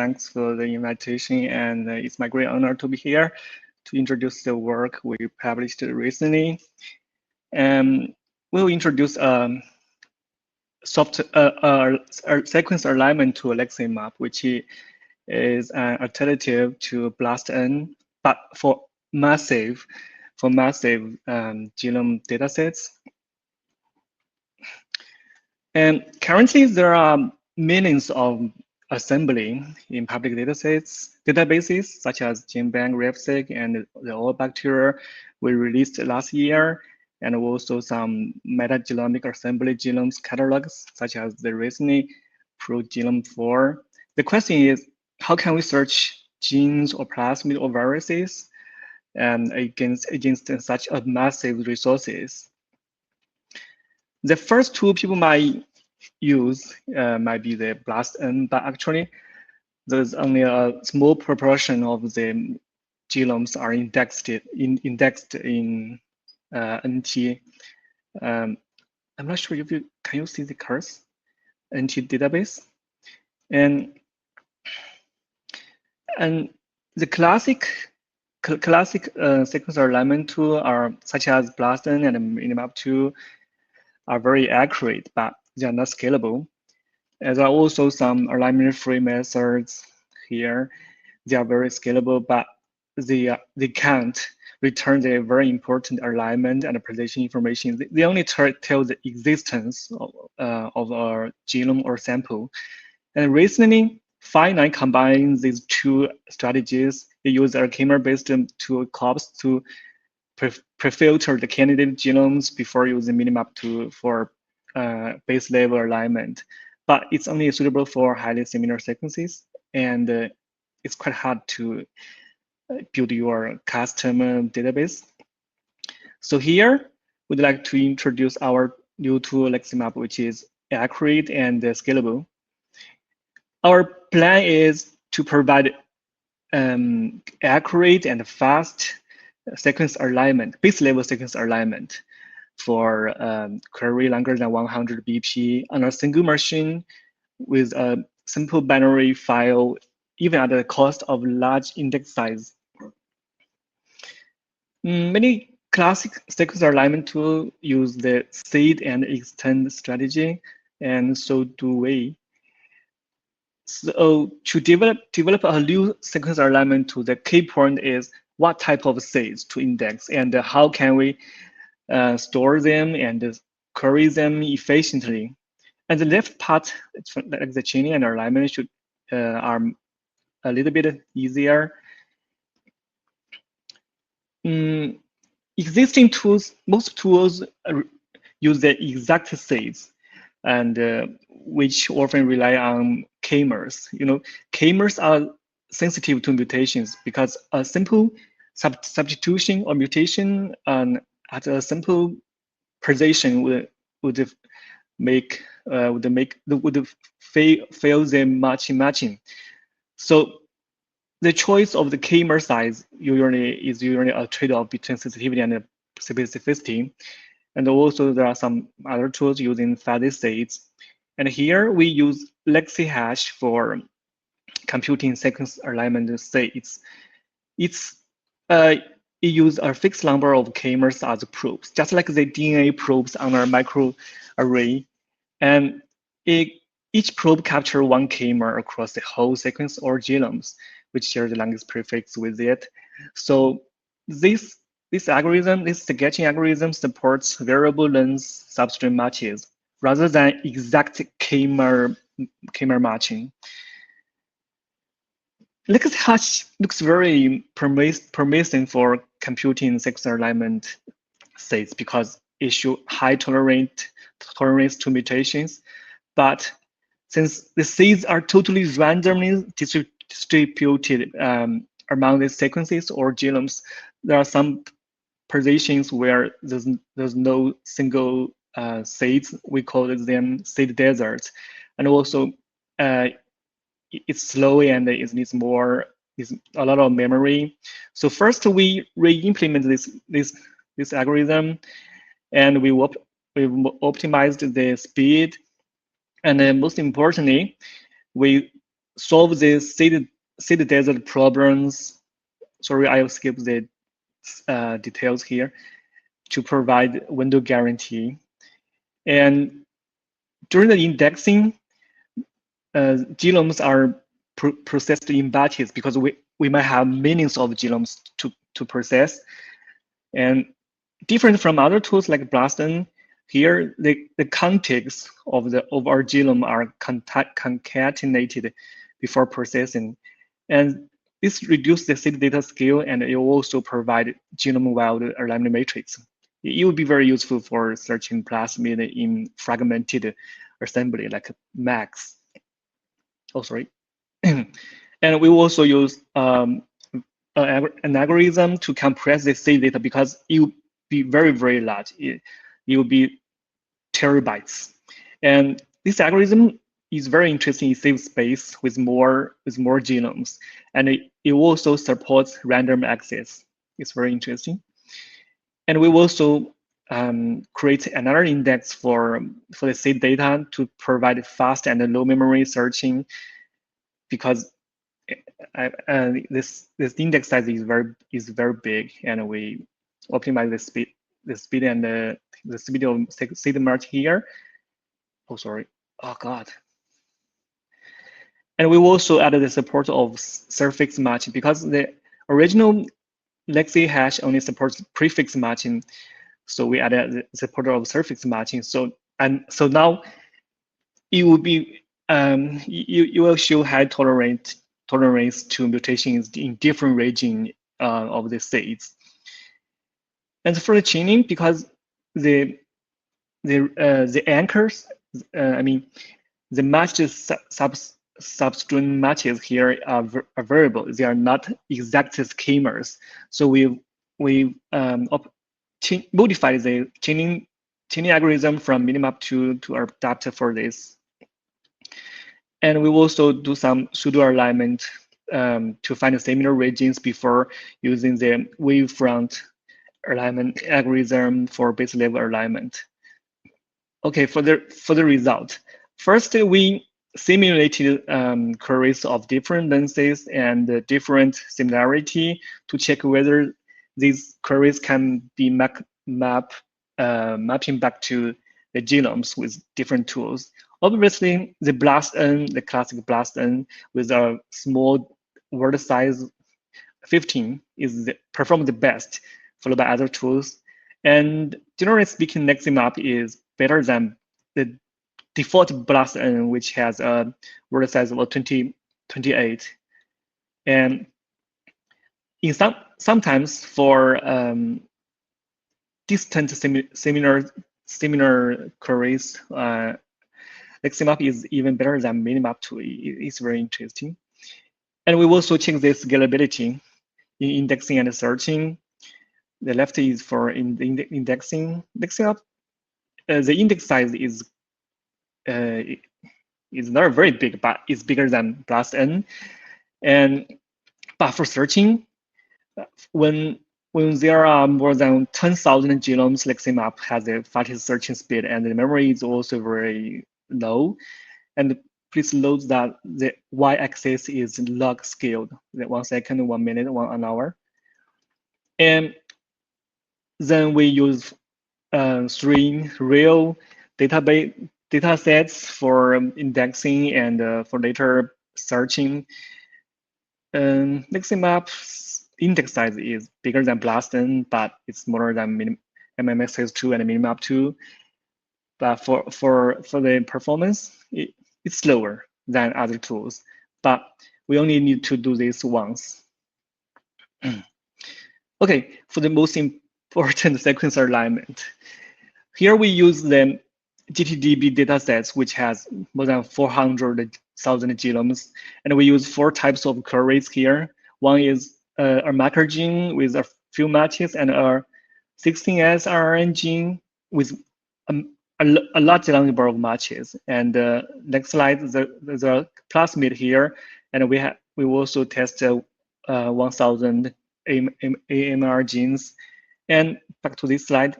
Thanks for the invitation, and it's my great honor to be here to introduce the work we published recently. We'll introduce sequence alignment to LexicMap, which is an alternative to BLAST-N, but for massive genome datasets. And currently, there are millions of assembly in public databases such as GenBank, RefSeq, and the all bacteria we released last year, and also some metagenomic assembly genomes catalogs such as the recently ProGenome4. The question is, how can we search genes or plasmid or viruses against such a massive resources? The first tool people might use might be the BLAST-N, but actually there's only a small proportion of the genomes are indexed in NT. I'm not sure if you can see the curse NT database, and the classic sequencer alignment tool are such as BLAST-N and Minimap2 are very accurate, but they are not scalable. And there are also some alignment-free methods here. They are very scalable, but they can't return the very important alignment and precision information. They only tell the existence of a genome or sample. And recently, Five9 combines these two strategies. They use a k-mer-based tool corpus to pre-filter the candidate genomes before using Minimap2 for base level alignment. But it's only suitable for highly similar sequences, and it's quite hard to build your custom database. So here, we'd like to introduce our new tool, LexicMap, which is accurate and scalable. Our plan is to provide accurate and fast sequence alignment, base level sequence alignment for query longer than 100 BP on a single machine with a simple binary file, even at the cost of large index size. Many classic sequence alignment tools use the seed and extend strategy, and so do we. So to develop a new sequence alignment tool, the key point is what type of seeds to index and how can we store them and query them efficiently. And the left part, like the chaining and alignment, should are a little bit easier. Existing tools, most tools use the exact seeds, and which often rely on k-mers. K-mers are sensitive to mutations because a simple substitution or mutation at a simple precision would fail the matching. So the choice of the k-mer size is usually a trade-off between sensitivity and specificity. And also there are some other tools using fuzzy states. And here we use LexiHash for computing sequence alignment states. It uses a fixed number of k-mers as probes, just like the DNA probes on our microarray. And each probe captures one k-mer across the whole sequence or genomes, which share the longest prefix with it. So this sketching algorithm supports variable length substrate matches rather than exact k-mer matching. LexicHash looks very promising for computing sequence alignment states because it shows high tolerance to mutations. But since the seeds are totally randomly distributed among the sequences or genomes, there are some positions where there's no single seeds. We call them seed deserts, and also it's slow and it needs a lot of memory. So first we re-implement this algorithm, and we optimized the speed, and then most importantly, we solve the seed desert problems. Sorry, I'll skip the details here, to provide window guarantee. And during the indexing, genomes are processed in batches because we might have millions of genomes to process. And different from other tools like BLASTn, here the context of our genome are concatenated before processing. And this reduces the seed data scale, and it will also provide genome-wide alignment matrix. It will be very useful for searching plasmid in fragmented assembly like MAX. Oh, sorry. And we also use an algorithm to compress the seed data because it will be very, very large. It will be terabytes. And this algorithm is very interesting. It saves space with more genomes, and it also supports random access. It's very interesting. And we also create another index for the seed data to provide fast and low memory searching, because this index size is very big, and we optimize the speed and the speed of seed merge here. Oh, sorry. Oh, God. And we also added the support of suffix matching because the original Lexi hash only supports prefix matching. So we added the support of suffix matching. So now it will be you will show high tolerance to mutations in different region of the seeds. And for the chaining, because the anchors, I mean, the matched substring matches here are variable. They are not exact schemas. So we modified the chaining algorithm from Minimap2 to adapt for this. And we also do some pseudo alignment to find similar regions before using the wavefront alignment algorithm for base level alignment. Okay, for the result, first we simulated queries of different lenses and different similarity to check whether these queries can be mapping back to the genomes with different tools. Obviously, the BLASTn, the classic BLASTn with a small word size 15 perform the best, followed by other tools. And generally speaking, LexicMap is better than the default BLASTn, which has a word size of 28. And in sometimes for distant similar queries, LexicMap is even better than Minimap2. It's very interesting. And we also check the scalability in indexing and searching. The left is for indexing. LexicMap, the index size is not very big, but it's bigger than BLASTn. But for searching, when there are more than 10,000 genomes, LexicMap has the fastest searching speed, and the memory is also very low. And please note that the y-axis is log scaled, 1 second, 1 minute, 1 hour. And then we use 3 real data sets for indexing and for later searching. LexicMap's index size is bigger than BLASTn, but it's smaller than MMX2 and Minimap2. But for the performance, it's slower than other tools. But we only need to do this once. Okay, for the most important sequencer alignment. Here we use the GTDB datasets, which has more than 400,000 genomes. And we use 4 types of queries here. One is a marker gene with a few matches, and a 16S RNA gene with a large number of matches. And next slide, the plasmid here. And we also test 1,000 AMR genes. And back to this slide.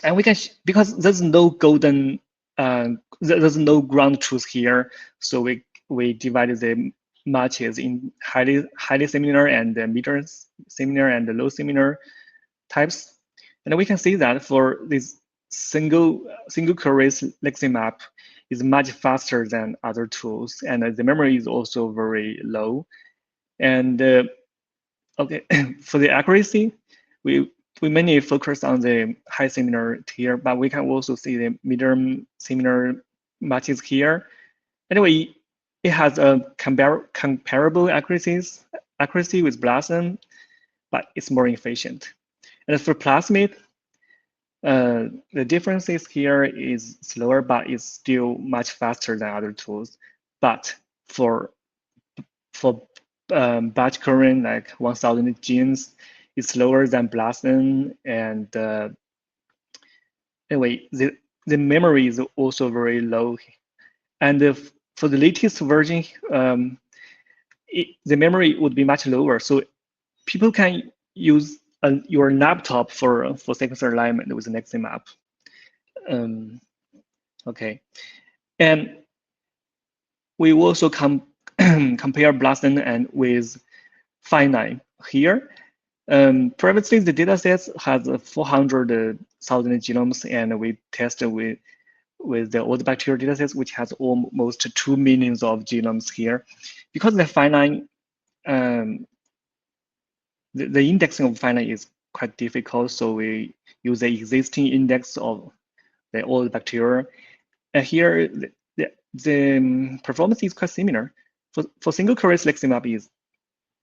And we can, because there's no golden, there's no ground truth here, so we we divided the matches in highly similar and medium similar and low similar types. And we can see that for this single queries LexicMap is much faster than other tools, and the memory is also very low. And okay, for the accuracy, we mainly focus on the high similar tier, but we can also see the medium similar matches here. Anyway, it has a comparable accuracy with BLASTM, but it's more efficient. And for plasmid, the differences here is slower, but it's still much faster than other tools. But for batch current, like 1,000 genes, it's slower than BLASTM. And anyway, the memory is also very low. And for the latest version, the memory would be much lower. So people can use your laptop for sequencer alignment with LexicMap. Okay, and we also compare BLASTM and with finite here. Previously, the datasets has 400,000 genomes, and we tested with the old bacterial datasets, which has almost 2 million of genomes here. Because the finite, the indexing of finite is quite difficult, so we use the existing index of the old bacteria. And here, the performance is quite similar. For single queries, LexicMap is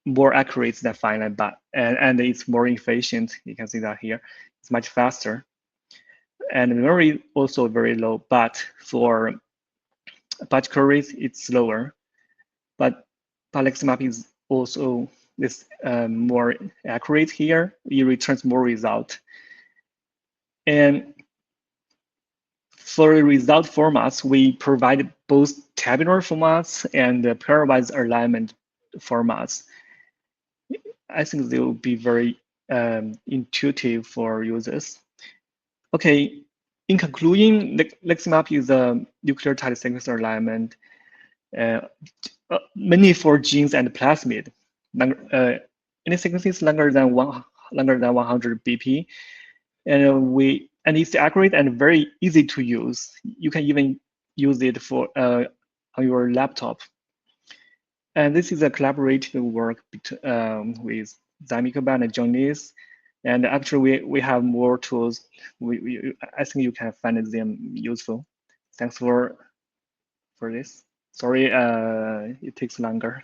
more accurate than finite, but and it's more efficient. You can see that here. It's much faster. And memory also very low, but for batch queries, it's slower. But LexicMap is also this more accurate here. It returns more result. And for result formats, we provide both tabular formats and pairwise alignment formats. I think they will be very intuitive for users. Okay, in conclusion, LexicMap is a nucleotide sequencer alignment, mainly for genes and plasmid. Any sequence is longer than 100 BP, and it's accurate and very easy to use. You can even use it for on your laptop. And this is a collaborative work with Zamikoban and John Lees. And actually, we have more tools. I think you can find them useful. Thanks for this. Sorry, it takes longer.